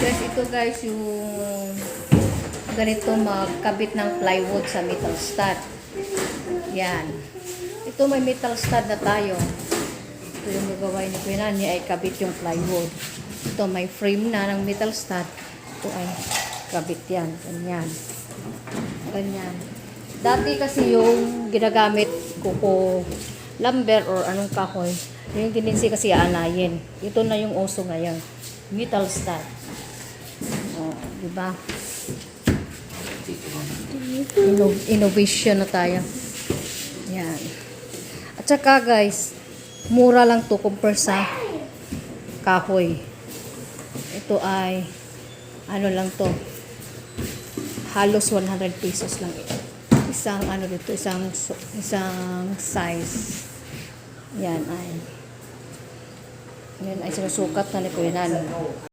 Guys, ito guys yung ganito magkabit ng plywood sa metal stud. Yan. Ito may metal stud na tayo. Ito yung gagawin ni Kuya Nani ay kabit yung plywood. Ito may frame na ng metal stud. Ito ay kabit yan. Ganyan. Ganyan. Dati kasi yung ginagamit kuko lumber or anong kahoy. Yung tendency kasi aanayin. Ito na yung uso ngayon. Metal stud. Oh, di ba? Innovation na tayo. Yan. At saka guys, mura lang to compare sa kahoy. Ito ay ano lang to. Halos 100 pesos lang ito. Isang ano dito, isang size. Yan ay sinusukat na ni Kuya Nani.